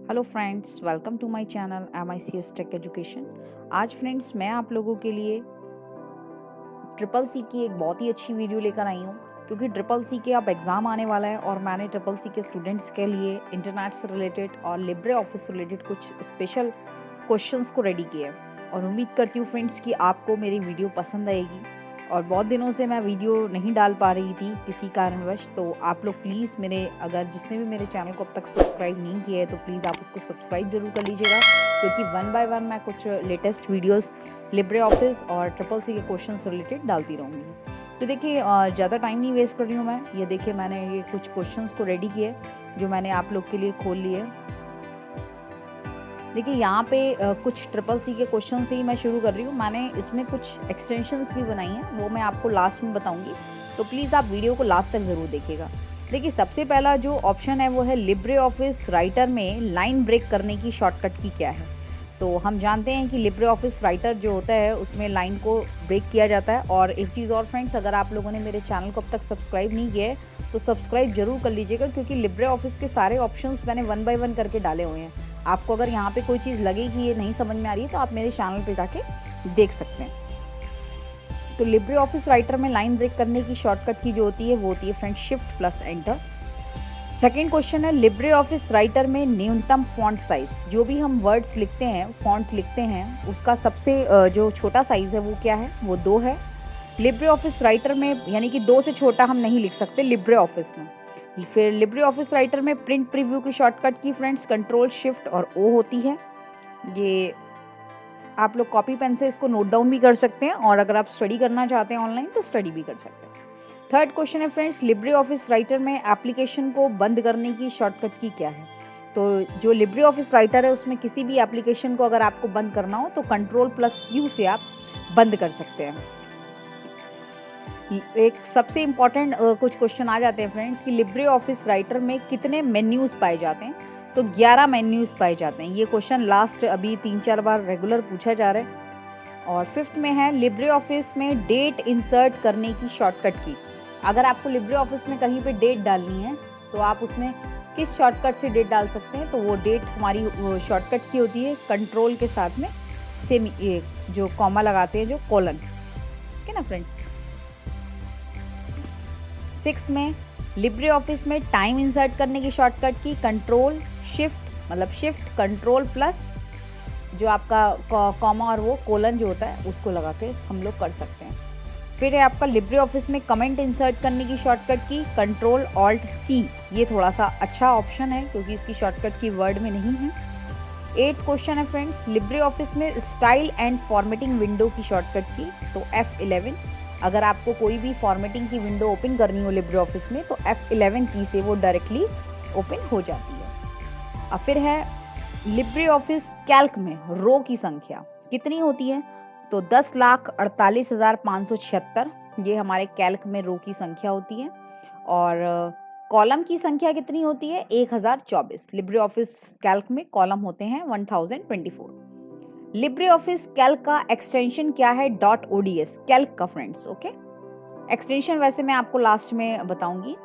Hello friends, welcome to my channel MICS tech education. आज friends मैं आप लोगों के लिए ट्रिपल सी की एक बहुत ही अच्छी वीडियो लेकर आई हूँ, क्योंकि ट्रिपल सी के अब एग्ज़ाम आने वाला है और मैंने ट्रिपल सी के स्टूडेंट्स के लिए इंटरनेट से रिलेटेड और लिब्रे ऑफिस से रिलेटेड कुछ स्पेशल क्वेश्चंस को रेडी किया है। और उम्मीद करती हूँ फ्रेंड्स कि आपको मेरी वीडियो पसंद आएगी। और बहुत दिनों से मैं वीडियो नहीं डाल पा रही थी किसी कारणवश, तो आप लोग प्लीज़ अगर जिसने भी मेरे चैनल को अब तक सब्सक्राइब नहीं किया है तो प्लीज़ आप उसको सब्सक्राइब जरूर कर लीजिएगा, क्योंकि वन बाय वन मैं कुछ लेटेस्ट वीडियोस लिब्रे ऑफिस और ट्रिपल सी के क्वेश्चन से रिलेटेड डालती रहूँगी। तो देखिए, ज़्यादा टाइम नहीं वेस्ट कर रही हूँ मैं। ये देखिए, मैंने ये कुछ क्वेश्चंस को रेडी किए जो मैंने आप लोग के लिए खोल लिए। देखिए, यहाँ पे कुछ ट्रिपल सी के क्वेश्चन से ही मैं शुरू कर रही हूँ। मैंने इसमें कुछ एक्सटेंशंस भी बनाई हैं, वो मैं आपको लास्ट में बताऊँगी, तो प्लीज़ आप वीडियो को लास्ट तक ज़रूर देखिएगा। देखिए, सबसे पहला जो ऑप्शन है वो है लिब्रे ऑफिस राइटर में लाइन ब्रेक करने की शॉर्टकट की क्या है। तो हम जानते हैं कि लिब्रे ऑफिस राइटर जो होता है उसमें लाइन को ब्रेक किया जाता है। और एक चीज़ और फ्रेंड्स, अगर आप लोगों ने मेरे चैनल को अब तक सब्सक्राइब नहीं किया है तो सब्सक्राइब जरूर कर लीजिएगा, क्योंकि लिब्रे ऑफिस के सारे ऑप्शंस मैंने वन बाय वन करके डाले हुए हैं। आपको अगर यहाँ पे कोई चीज़ लगे कि ये नहीं समझ में आ रही है तो आप मेरे चैनल पे जाके देख सकते हैं। तो लिब्रे ऑफिस राइटर में लाइन ब्रेक करने की शॉर्टकट की जो होती है वो होती है friends shift plus enter. Second question है, लिब्रे ऑफिस राइटर में न्यूनतम फॉन्ट साइज, जो भी हम वर्ड्स लिखते हैं, फॉन्ट लिखते हैं, उसका सबसे जो छोटा साइज है वो क्या है, वो 2 है। लिब्रे ऑफिस राइटर में यानी कि 2 से छोटा हम नहीं लिख सकते लिब्रे ऑफिस में। फिर लिब्रे ऑफिस राइटर में प्रिंट प्रीव्यू की शॉर्टकट की फ्रेंड्स कंट्रोल शिफ्ट और O होती है। ये आप लोग कॉपी पेन से इसको नोट डाउन भी कर सकते हैं, और अगर आप स्टडी करना चाहते हैं ऑनलाइन तो स्टडी भी कर सकते हैं। थर्ड क्वेश्चन है फ्रेंड्स, लिब्रे ऑफिस राइटर में एप्लीकेशन को बंद करने की शॉर्टकट की क्या है। तो जो लिब्रे ऑफिस राइटर है उसमें किसी भी एप्लीकेशन को अगर आपको बंद करना हो तो कंट्रोल प्लस Q से आप बंद कर सकते हैं। एक सबसे इम्पॉर्टेंट कुछ क्वेश्चन आ जाते हैं फ्रेंड्स कि लिब्रे ऑफिस राइटर में कितने मेन्यूज़ पाए जाते हैं। तो 11 मेन्यूज़ पाए जाते हैं। ये क्वेश्चन लास्ट अभी 3-4 बार रेगुलर पूछा जा रहा है। और फिफ्थ में है, लिब्रे ऑफिस में डेट इंसर्ट करने की शॉर्टकट की। अगर आपको लिब्रे ऑफिस में कहीं पे डेट डालनी है तो आप उसमें किस शॉर्टकट से डेट डाल सकते हैं। तो वो डेट हमारी शॉर्टकट की होती है कंट्रोल के साथ में सेमी, जो कॉमा लगाते हैं, जो कोलन, ठीक है ना फ्रेंड। 6 में, लिब्रे ऑफिस में टाइम इंसर्ट करने की शॉर्टकट की कंट्रोल शिफ्ट, मतलब शिफ्ट कंट्रोल प्लस जो आपका कॉमा और वो कोलन जो होता है उसको लगा के हम लोग कर सकते हैं। फिर है आपका लिब्रे ऑफिस में कमेंट इंसर्ट करने की शॉर्टकट की कंट्रोल ऑल्ट C। ये थोड़ा सा अच्छा ऑप्शन है क्योंकि इसकी शॉर्टकट की वर्ड में नहीं है। 8 क्वेश्चन है फ्रेंड्स, लिब्रे ऑफिस में स्टाइल एंड फॉर्मेटिंग विंडो की शॉर्टकट की। तो F11, अगर आपको कोई भी फॉर्मेटिंग की विंडो ओपन करनी हो लिब्रे ऑफिस में तो F11 की से वो डायरेक्टली ओपन हो जाती है। अब फिर है, लिब्रे ऑफिस कैल्क में रो की संख्या कितनी होती है। तो 10,48,576 ये हमारे कैल्क में रो की संख्या होती है। और कॉलम की संख्या कितनी होती है, 1024। लिब्रे ऑफिस कैल्क में कॉलम होते हैं 1024। लिब्रे ऑफिस कैल्क का एक्सटेंशन क्या है, .ods कैल्क का फ्रेंड्स। ओके, एक्सटेंशन वैसे मैं आपको लास्ट में बताऊंगी।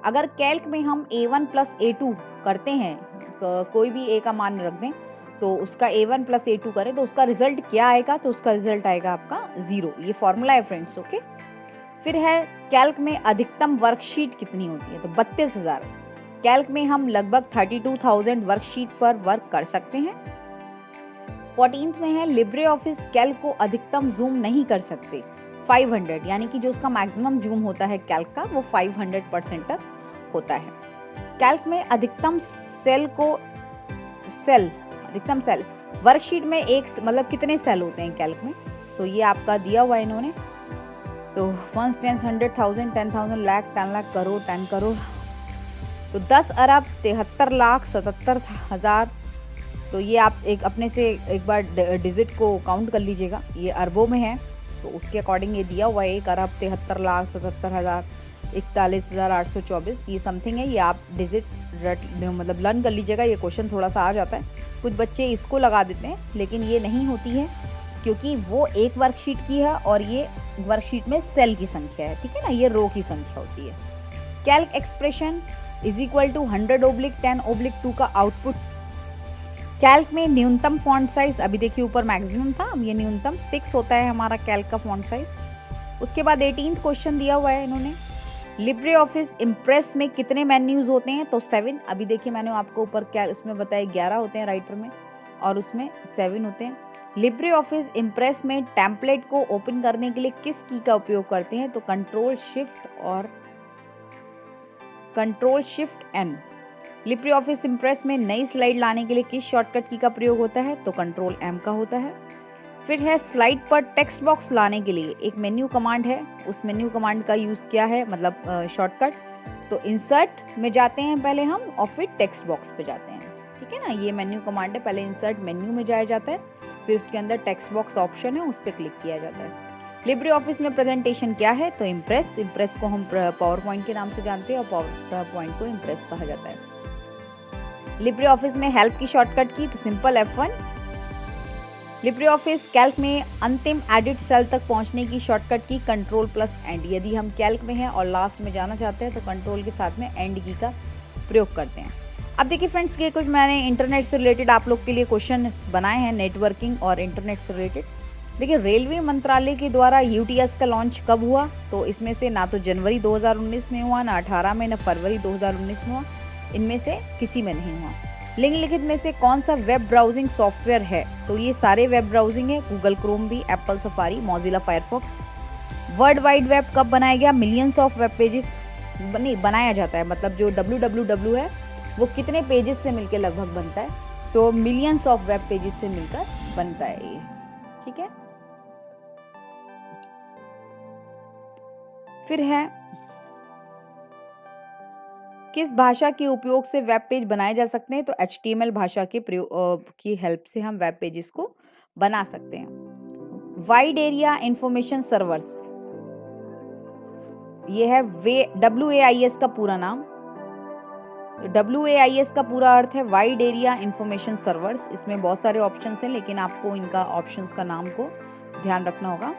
अगर कैल्क में हम A1 प्लस A2 करते हैं, कोई भी A का मान रख दें तो उसका A1 प्लस A2 करें तो उसका रिजल्ट क्या आएगा, तो उसका रिजल्ट आएगा आपका 0। ये फॉर्मूला है फ्रेंड्स। ओके, फिर है, कैल्क में अधिकतम वर्कशीट कितनी होती है। तो 32,000। कैल्क में हम लगभग 32,000 वर्कशीट पर वर्क कर सकते हैं। 14th में है, लिब्रे ऑफिस कैल्क को अधिकतम जूम नहीं कर सकते। 500, यानी कि जो उसका मैक्सिमम जूम होता है कैल्क का वो 500% तक होता है। कैल्क में अधिकतम सेल वर्कशीट में एक, मतलब कितने सेल होते हैं कैल्क में, तो ये आपका दिया हुआ है इन्होंने। तो 1 10 100,000 10,000 लाख 10 लाख करोड़ 10 करोड़, तो 10 अरब 73,77,000। तो ये आप एक अपने से एक बार डिजिट को काउंट कर लीजिएगा, ये अरबों में है तो उसके अकॉर्डिंग ये दिया हुआ है 1 अरब 73,77,000 41,824 ये समथिंग है। ये आप डिजिट मतलब लर्न कर लीजिएगा। ये क्वेश्चन थोड़ा सा आ जाता है, कुछ बच्चे इसको लगा देते हैं, लेकिन ये नहीं होती है क्योंकि वो एक वर्कशीट की है और ये वर्कशीट में सेल की संख्या है, ठीक है ना, ये रो की संख्या होती है। Calc expression is equal to 100/10/2 का आउटपुट कैल्क में न्यूनतम फॉन्ट साइज, अभी देखिए ऊपर मैक्सिमम था, अब ये न्यूनतम 6 होता है हमारा कैल्क का फॉन्ट साइज। उसके बाद 18th क्वेश्चन दिया हुआ है इन्होंने, लिब्रे ऑफिस इम्प्रेस में कितने मेन्यूज होते हैं, तो 7। अभी देखिए मैंने आपको ऊपर क्या उसमें बताया 11 होते हैं राइटर में और उसमें 7 होते हैं। लिब्रे ऑफिस इम्प्रेस में टेम्पलेट को ओपन करने के लिए किस की का उपयोग करते हैं, तो control shift N. LibreOffice Impress में नई स्लाइड लाने के लिए किस शॉर्टकट की का प्रयोग होता है, तो कंट्रोल एम का होता है। फिर है स्लाइड पर टेक्स्ट बॉक्स लाने के लिए एक मेन्यू कमांड है, उस मेन्यू कमांड का यूज क्या है, मतलब शॉर्टकट, तो इंसर्ट में जाते हैं पहले हम और फिर टेक्स्ट बॉक्स पे जाते हैं, ठीक है ना। ये मेन्यू कमांड है, पहले इंसर्ट मेन्यू में जाया जाता है, फिर उसके अंदर टेक्स्ट बॉक्स ऑप्शन है, उस पर क्लिक किया जाता है। लिब्रे ऑफिस में प्रेजेंटेशन क्या है, तो इम्प्रेस को हम पावर पॉइंट के नाम से जानते हैं और पावर पॉइंट को इम्प्रेस कहा जाता है। लिब्रे ऑफिस में हेल्प की शॉर्टकट की, तो simple F1। Libre office Calc में अंतिम एडिट सेल तक पहुंचने की शॉर्टकट की Ctrl+End। यदि हम कैल्क में हैं और लास्ट में जाना चाहते हैं तो कंट्रोल के साथ में एंड की का प्रयोग करते हैं। अब देखिए फ्रेंड्स, ये कुछ मैंने इंटरनेट से रिलेटेड आप लोग के लिए क्वेश्चन बनाए हैं, नेटवर्किंग और इंटरनेट से रिलेटेड। देखिए रेलवे मंत्रालय के द्वारा UTS का लॉन्च कब हुआ, तो इसमें से ना तो जनवरी 2019 में हुआ, ना 18 में, ना फरवरी 2019 में हुआ, इनमें से किसी में नहीं हुआ। निम्नलिखित में से कौन सा वेब ब्राउजिंग सॉफ्टवेयर है, तो ये सारे वेब ब्राउजिंग है, गूगल क्रोम भी, Apple safari, Mozilla Firefox. World wide web कब बनाया गया, मिलियंस ऑफ वेब पेजेस बनाया जाता है, मतलब जो www है वो कितने पेजेस से मिलकर लगभग बनता है, तो मिलियंस ऑफ वेब पेजेस से मिलकर बनता है ये, ठीक है। फिर है किस भाषा के उपयोग से वेब पेज बनाए जा सकते हैं, तो HTML भाषा के प्रयोग की हेल्प से हम वेब पेजेस को बना सकते हैं। वाइड एरिया इंफॉर्मेशन सर्वर्स, ये है WAIS का पूरा नाम। WAIS का पूरा अर्थ है वाइड एरिया इंफॉर्मेशन सर्वर्स। इसमें बहुत सारे ऑप्शंस हैं, लेकिन आपको इनका ऑप्शंस का नाम को ध्यान रखना होगा।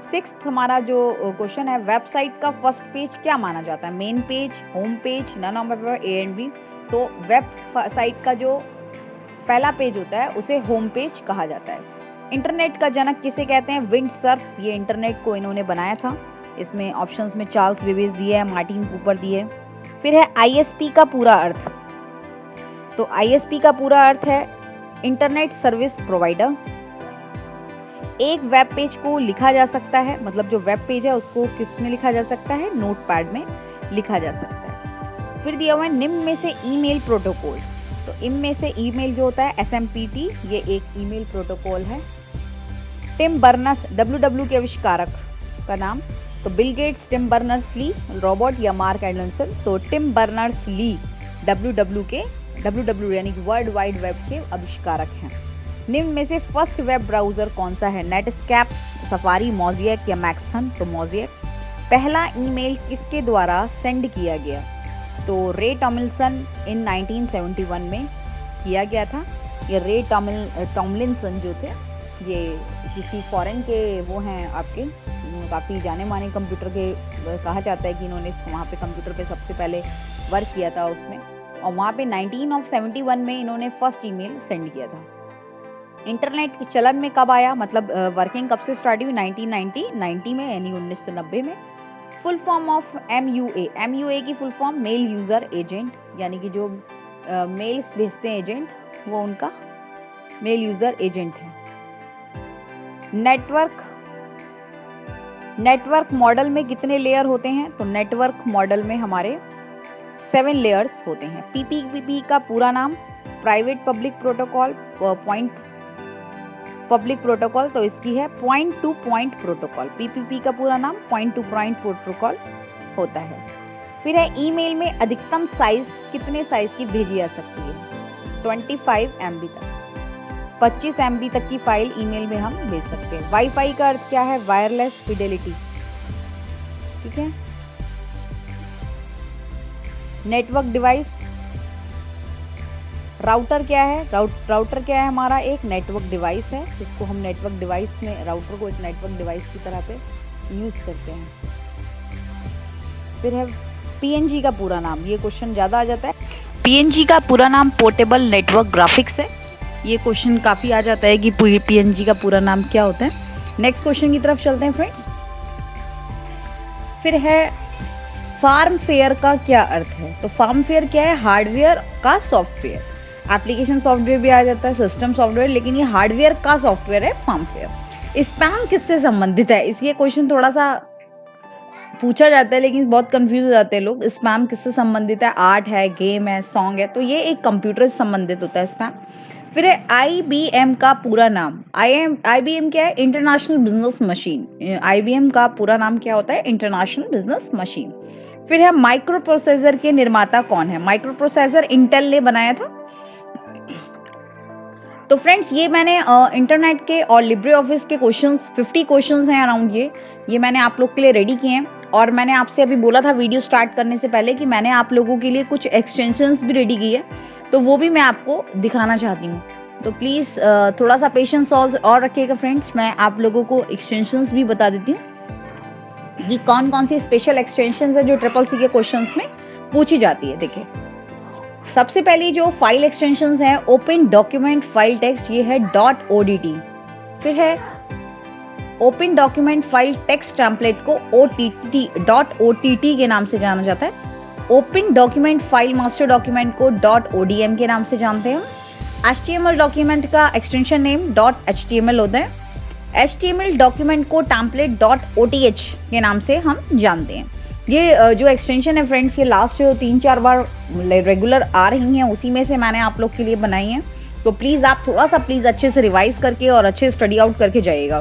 6th हमारा जो क्वेश्चन है, वेबसाइट का फर्स्ट पेज क्या माना जाता है, main page, home page, none of A and B। तो वेब साइट का जो पहला पेज होता है उसे होम पेज कहा जाता है। इंटरनेट का जनक किसे कहते हैं, विंड सर्फ, ये इंटरनेट को इन्होंने बनाया था। इसमें ऑप्शंस में चार्ल्स बेबेज दिए है, मार्टिन कूपर दिए। फिर है ISP का पूरा अर्थ, तो ISP का पूरा अर्थ है इंटरनेट सर्विस प्रोवाइडर। एक वेब पेज को लिखा जा सकता है, मतलब जो वेब पेज है उसको किस में लिखा जा सकता है, नोटपैड में लिखा जा सकता है। फिर दिया हुआ है निम्न में से ईमेल प्रोटोकॉल, तो इनमें से ईमेल जो होता है SMPT, ये एक ईमेल प्रोटोकॉल है। टिम बर्नर्स WW के आविष्कारक का नाम, तो Bill Gates, Tim Berners Lee, Robert या मार्क एंडरसन, तो टिम बर्नर्स ली WW यानी कि वर्ल्ड वाइड वेब के आविष्कारक हैं। निम्न में से फर्स्ट वेब ब्राउजर कौन सा है, नेटस्केप, सफारी, मोज़ेक या मैक्सथन, तो मोज़ेक। पहला ईमेल किसके द्वारा सेंड किया गया, तो रे टॉमलिंसन इन 1971 में किया गया था। ये रे टॉमलिंसन जो थे ये किसी फॉरेन के वो हैं, आपके काफ़ी जाने माने कंप्यूटर के, कहा जाता है कि इन्होंने वहाँ पे कंप्यूटर पे सबसे पहले वर्क किया था उसमें, और वहाँ पे 1971 में इन्होंने फर्स्ट ईमेल सेंड किया था। इंटरनेट के चलन में कब आया, मतलब वर्किंग कब से स्टार्ट हुई, 1990 में, यानी 1990 में। फुल फॉर्म ऑफ MUA की full form mail user agent, यानी कि जो मेल्स भेजते हैं एजेंट, वो उनका मेल यूज़र एजेंट है। नेटवर्क मॉडल में कितने लेयर होते हैं, तो नेटवर्क मॉडल में हमारे 7 लेयर्स होते हैं। PPP का पूरा नाम private public protocol, point public protocol, तो इसकी है point two point protocol. PPP का पूरा नाम पॉइंट टू पॉइंट प्रोटोकॉल होता है। फिर है ईमेल में अधिकतम साइज कितने साइज की भेजी जा सकती है, 25 MB तक, 25 MB तक की फाइल ईमेल में हम भेज सकते हैं। वाईफाई का अर्थ क्या है, वायरलेस फिडेलिटी, ठीक है। नेटवर्क डिवाइस, राउटर क्या है, राउटर क्या है, हमारा एक नेटवर्क डिवाइस है, जिसको हम नेटवर्क डिवाइस में, राउटर को एक नेटवर्क डिवाइस की तरह पे यूज़ करते हैं। फिर है PNG का पूरा नाम, ये क्वेश्चन ज़्यादा आ जाता है। PNG का पूरा नाम पोर्टेबल नेटवर्क ग्राफिक्स है। ये क्वेश्चन काफ़ी आ जाता है कि PNG का पूरा नाम क्या होता है। नेक्स्ट क्वेश्चन की तरफ चलते हैं फ्रेंड्स। फिर है फार्म फेयर का क्या अर्थ है। तो फार्म फेयर क्या है, हार्डवेयर का सॉफ्टवेयर। एप्लीकेशन सॉफ्टवेयर भी आ जाता है, सिस्टम सॉफ्टवेयर, लेकिन ये हार्डवेयर का सॉफ्टवेयर है फार्म फेयर। स्पैम किससे संबंधित है, इसलिए क्वेश्चन थोड़ा सा पूछा जाता है लेकिन बहुत कंफ्यूज हो जाते हैं लोग। स्पैम किससे संबंधित है, आर्ट है, गेम है, सॉन्ग है, तो ये एक कंप्यूटर से संबंधित होता है स्पैम। फिर है IBM का पूरा नाम। IBM क्या है, इंटरनेशनल बिजनेस मशीन। IBM का पूरा नाम क्या होता है, इंटरनेशनल बिजनेस मशीन। फिर है माइक्रो प्रोसेसर के निर्माता कौन है। माइक्रो प्रोसेसर इंटेल ने बनाया था। तो फ्रेंड्स ये मैंने इंटरनेट के और लिब्रे ऑफिस के क्वेश्चंस 50 क्वेश्चंस हैं अराउंड, ये मैंने आप लोग के लिए रेडी किए हैं। और मैंने आपसे अभी बोला था वीडियो स्टार्ट करने से पहले कि मैंने आप लोगों के लिए कुछ एक्सटेंशंस भी रेडी की है, तो वो भी मैं आपको दिखाना चाहती हूँ। तो प्लीज़ थोड़ा सा पेशेंस और रखिएगा फ्रेंड्स। मैं आप लोगों को एक्सटेंशंस भी बता देती हूँ कि कौन कौन सी स्पेशल एक्सटेंशंस है जो CCC के क्वेश्चंस में पूछी जाती है। देखिए सबसे पहली जो फाइल एक्सटेंशंस हैं, ओपन डॉक्यूमेंट फाइल टेक्स्ट, ये है .odt। फिर है open document file text template को .ott के नाम से जाना जाता है। Open document file master document को .odm के नाम से जानते हैं। HTML डॉक्यूमेंट का एक्सटेंशन नेम .html होता है। HTML डॉक्यूमेंट को टेम्पलेट .oth के नाम से हम जानते हैं। ये जो एक्सटेंशन है फ्रेंड्स, ये लास्ट 3-4 बार रेगुलर आ रही हैं, उसी में से मैंने आप लोग के लिए बनाई हैं। तो प्लीज़ आप थोड़ा सा अच्छे से रिवाइज करके और अच्छे स्टडी आउट करके जाइएगा।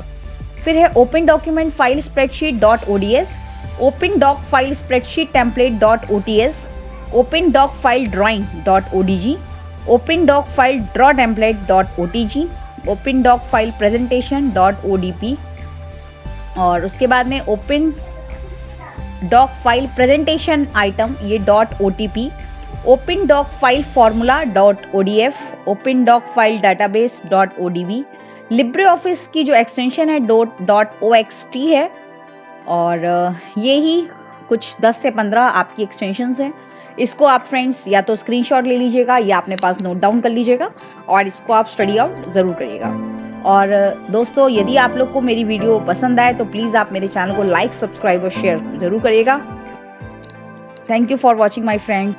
फिर है open document file spreadsheet .ods, open doc file spreadsheet template .ots, open doc file drawing .odg, open doc file draw template .otg, open doc file presentation .odp, और उसके बाद में open doc file presentation item ये .otp, open doc file formula .odf, open doc file database .odb। Libre office की जो extension है .oxt है। और ये ही कुछ 10 से 15 आपकी एक्सटेंशंस हैं। इसको आप फ्रेंड्स या तो स्क्रीनशॉट ले लीजिएगा या अपने पास नोट डाउन कर लीजिएगा और इसको आप स्टडी आउट ज़रूर करिएगा। और दोस्तों यदि आप लोग को मेरी वीडियो पसंद आए तो प्लीज़ आप मेरे चैनल को लाइक, सब्सक्राइब और शेयर ज़रूर करिएगा। Thank you for watching my friend.